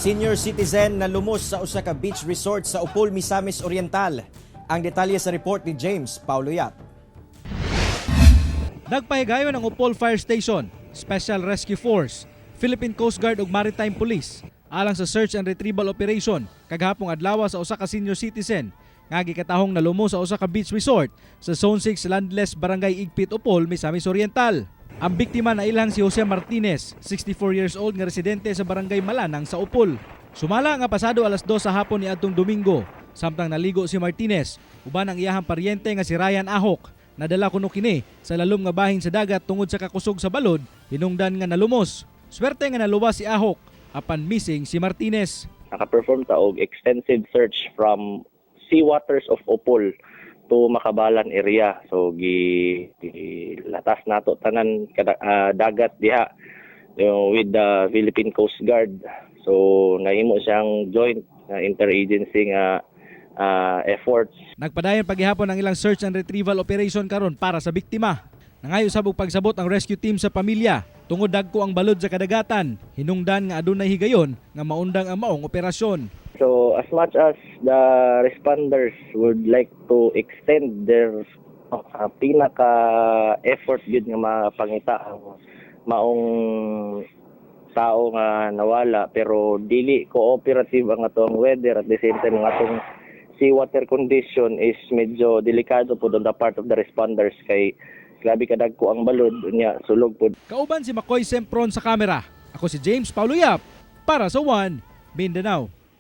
Senior citizen na lumos sa usa ka beach resort sa Upol, Misamis Oriental. Ang detalye sa report ni James Paulo Yap. Nagpahigayon ang Upol Fire Station, Special Rescue Force, Philippine Coast Guard ug Maritime Police alang sa search and retrieval operation kaghapong adlaw sa usa ka senior citizen nga gikatahong nalumos sa usa ka beach resort sa Zone 6 Landless Barangay Igpit, Upol, Misamis Oriental. Ang biktima na ilang si Jose Martinez, 64 years old nga residente sa Barangay Malanang sa Upol. Sumala nga pasado alas 2 sa hapon niadtong Domingo, samtang naligo si Martinez uban ang iyahang paryente nga si Ryan Ahok. Nadala kuno kini sa lalom nga bahin sa dagat tungod sa kakusog sa balod, hinungdan nga nalumos. Swerte nga naluwas si Ahok apan missing si Martinez. Naka-perform ta og extensive search from sea waters of Upol to Makabalan area. So gilatas nato tanan dagat diha with the Philippine Coast Guard. So nahimo siyang joint interagency nga efforts. Nagpadayon paghihapon ang ilang search and retrieval operation karon para sa biktima. Nangayo sabog pagsabot ang rescue team sa pamilya tungod dagko ang balod sa kadagatan. Hinungdan nga adunay higayon nga maundang ang maong operasyon. So as much as the responders would like to extend their pinaka-effort gid nga mapangita ang maong tao nga nawala, pero dili cooperative ang atong weather at the same time ang atong seawater condition is medyo delikado po on the part of the responders kay grabe kadagko ang balod nya sulog po. Kauban si Makoy Sempron sa kamera. Ako si James Paulo Yap para sa One Mindanao.